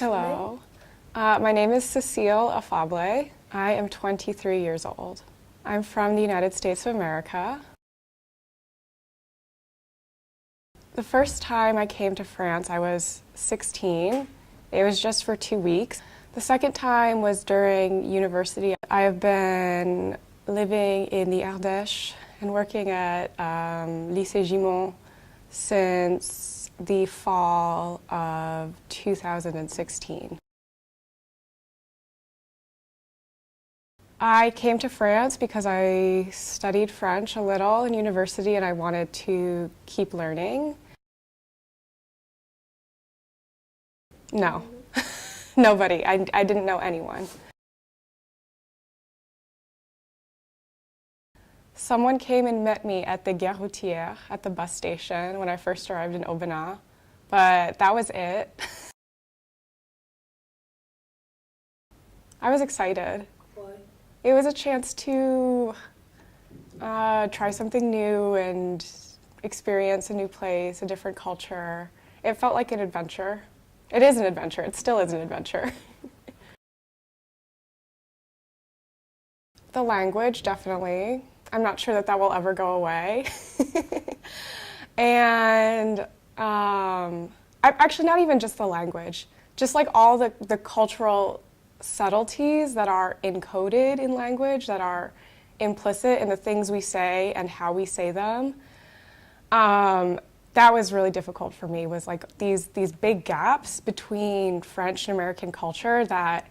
Hello. My name is Cecil Afable. I am 23 years old. I'm from the United States of America. The first time I came to France, I was 16. It was just for 2 weeks. The second time was during university. I have been living in the Ardèche and working at Lycée Gimond since the fall of 2016. I came to France because I studied French a little in university and I wanted to keep learning. No, nobody. I didn't know anyone. Someone came and met me at the Gare Routière, at the bus station, when I first arrived in Aubenas, but that was it. I was excited. Why? It was a chance to try something new and experience a new place, a different culture. It felt like an adventure. It is an adventure. It still is an adventure. The language, definitely. I'm not sure that that will ever go away. And actually not even just the language, just like all the cultural subtleties that are encoded in language, that are implicit in the things we say and how we say them. That was really difficult for me, was like these big gaps between French and American culture that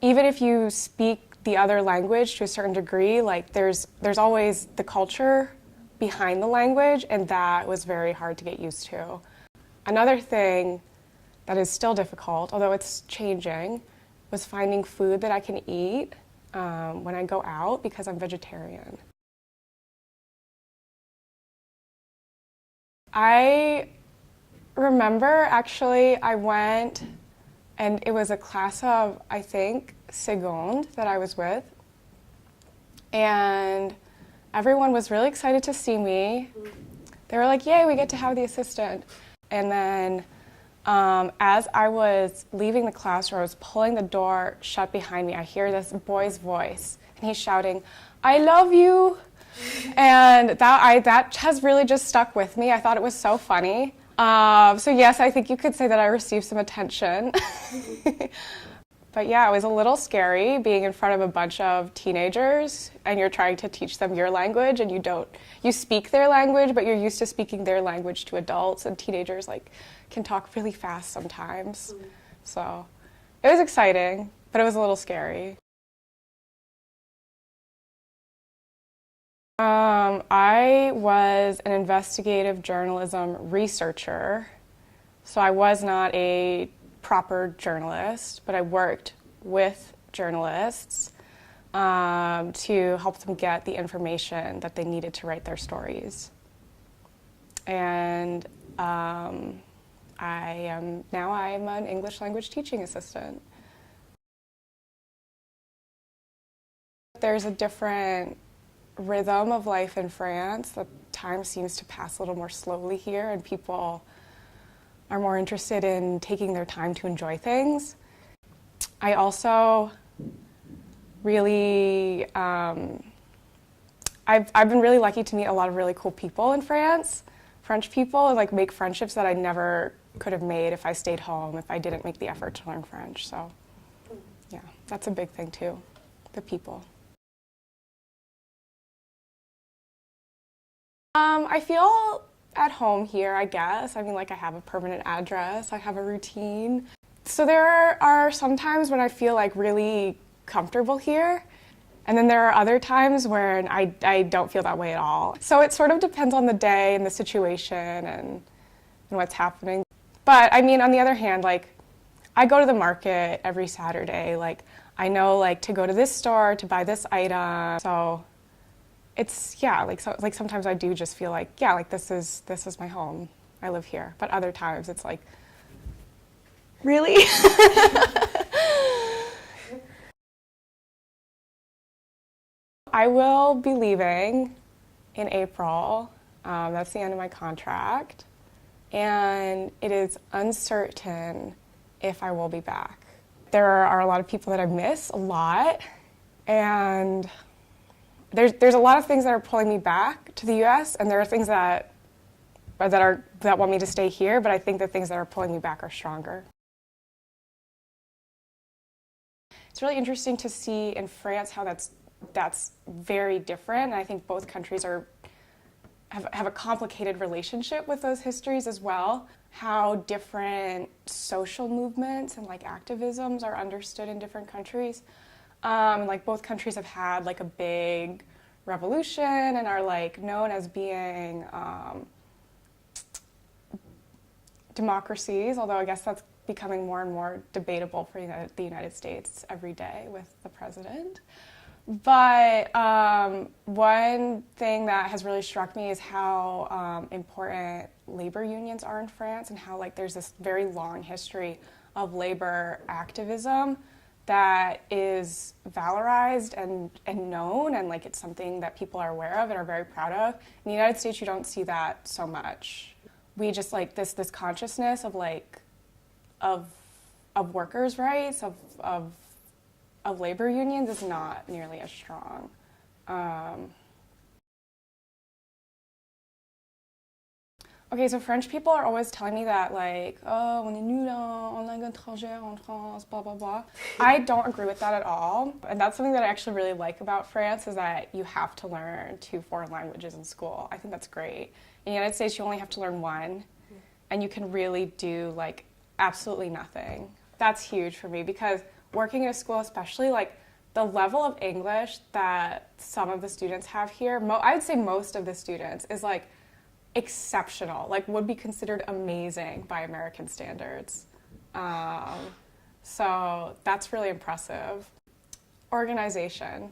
even if you speak the other language to a certain degree, like there's always the culture behind the language, and that was very hard to get used to. Another thing that is still difficult, although it's changing, was finding food that I can eat when I go out because I'm vegetarian. I remember actually I went and it was a class of, I think, Gimond that I was with. And everyone was really excited to see me. They were like, yay, we get to have the assistant. And then as I was leaving the class, or I was pulling the door shut behind me, I hear this boy's voice. And he's shouting, I love you. And that has really just stuck with me. I thought it was so funny. So yes, I think you could say that I received some attention. But yeah, it was a little scary being in front of a bunch of teenagers and you're trying to teach them your language and you speak their language, but you're used to speaking their language to adults, and teenagers can talk really fast sometimes. So it was exciting, but it was a little scary. I was an investigative journalism researcher, so I was not a proper journalist, but I worked with journalists to help them get the information that they needed to write their stories. And I'm an English language teaching assistant. There's a different rhythm of life in France. The time seems to pass a little more slowly here, and people are more interested in taking their time to enjoy things. I also really, I've been really lucky to meet a lot of really cool people in France, French people, and make friendships that I never could have made if I stayed home, if I didn't make the effort to learn French. So yeah, that's a big thing too, the people. I feel at home here, I guess. I mean, I have a permanent address, I have a routine. So there are some times when I feel really comfortable here, and then there are other times when I don't feel that way at all. So it sort of depends on the day and the situation and what's happening. But I mean, on the other hand, I go to the market every Saturday. I know to go to this store to buy this item. So it's, yeah, sometimes I do just feel this is my home. I live here. But other times it's really? I will be leaving in April. That's the end of my contract. And it is uncertain if I will be back. There are a lot of people that I miss a lot, and there's a lot of things that are pulling me back to the US, and there are things that want me to stay here, but I think the things that are pulling me back are stronger. It's really interesting to see in France how that's very different, and I think both countries have a complicated relationship with those histories as well. How different social movements and like activisms are understood in different countries. Like both countries have had like a big revolution and are like known as being democracies, although I guess that's becoming more and more debatable for the United States every day with the president. But one thing that has really struck me is how important labor unions are in France, and how like there's this very long history of labor activism that is valorized and known, and like it's something that people are aware of and are very proud of. In the United States, you don't see that so much. We just like this consciousness of like of workers' rights, of labor unions is not nearly as strong. Okay, so French people are always telling me that like, oh, on est nul en langue étrangère en France, blah, blah, blah. I don't agree with that at all. And that's something that I actually really like about France, is that you have to learn 2 foreign languages in school. I think that's great. In the United States, you only have to learn 1, and you can really do like absolutely nothing. That's huge for me, because working in a school, especially, like the level of English that some of the students have here, I would say most of the students, is like exceptional, like would be considered amazing by American standards. So that's really impressive. Organization.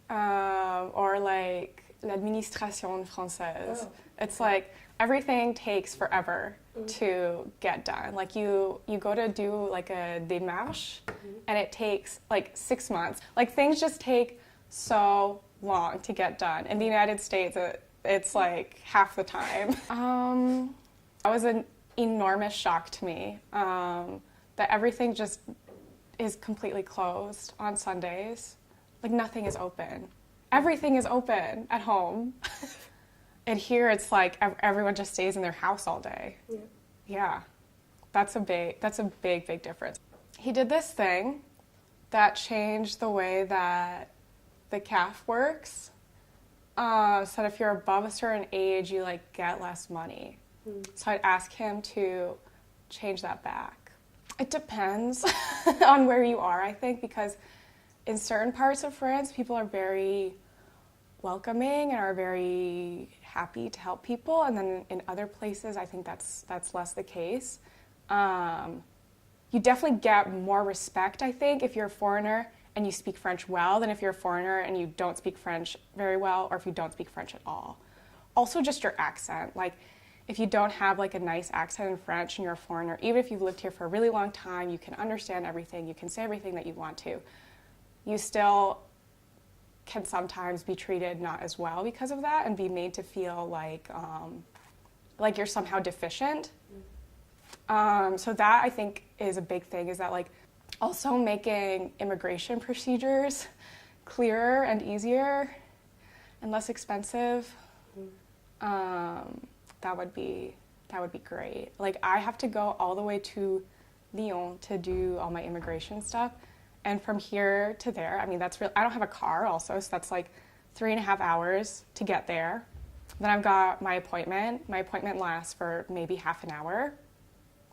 Or like l'administration française. Oh. It's like everything takes forever to get done. Like you go to do like a démarche, and it takes like 6 months. Like things just take so long to get done. In the United States, it's like half the time. That was an enormous shock to me, that everything just is completely closed on Sundays. Like nothing is open. Everything is open at home. And here it's like everyone just stays in their house all day. Yeah. That's a big difference. He did this thing that changed the way that the CAF works. So that if you're above a certain age, you like get less money. So I'd ask him to change that back. It depends on where you are, I think, because in certain parts of France, people are very welcoming and are very happy to help people, and then in other places, I think that's less the case. You definitely get more respect, I think, if you're a foreigner and you speak French well, than if you're a foreigner and you don't speak French very well, or if you don't speak French at all. Also, just your accent. Like, if you don't have like a nice accent in French and you're a foreigner, even if you've lived here for a really long time, you can understand everything, you can say everything that you want to, you still can sometimes be treated not as well because of that, and be made to feel like you're somehow deficient. So that, I think, is a big thing, is that like also making immigration procedures clearer and easier and less expensive. That would be great. Like I have to go all the way to Lyon to do all my immigration stuff. And from here to there, I mean, that's real. I don't have a car also, so that's like 3.5 hours to get there. Then I've got my appointment. My appointment lasts for maybe half an hour.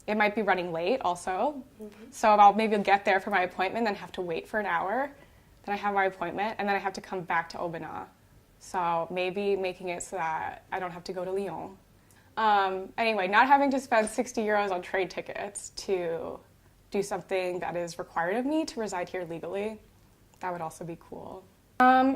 It might be running late also. So I'll maybe get there for my appointment, then have to wait for an hour. Then I have my appointment, and then I have to come back to Aubenas. So maybe making it so that I don't have to go to Lyon. Anyway, not having to spend 60 euros on train tickets to do something that is required of me to reside here legally, that would also be cool.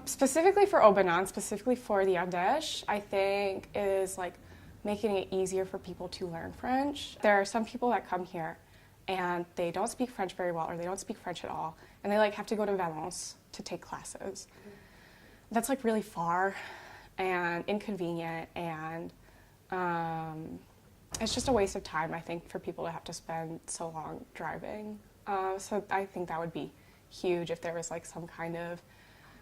Specifically for Aubenas, specifically for the Ardèche, I think is like making it easier for people to learn French. There are some people that come here and they don't speak French very well, or they don't speak French at all, and they like have to go to Valence to take classes. That's like really far and inconvenient, and it's just a waste of time, I think, for people to have to spend so long driving. So I think that would be huge if there was like some kind of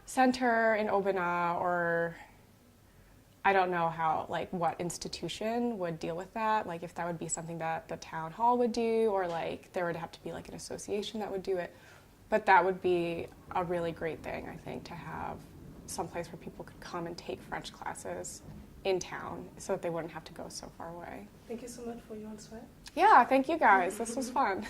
center in Obana, or I don't know how, like what institution would deal with that, like if that would be something that the town hall would do, or like there would have to be like an association that would do it. But that would be a really great thing, I think, to have someplace where people could come and take French classes in town so that they wouldn't have to go so far away. Thank you so much for your answer. Yeah, thank you guys. This was fun.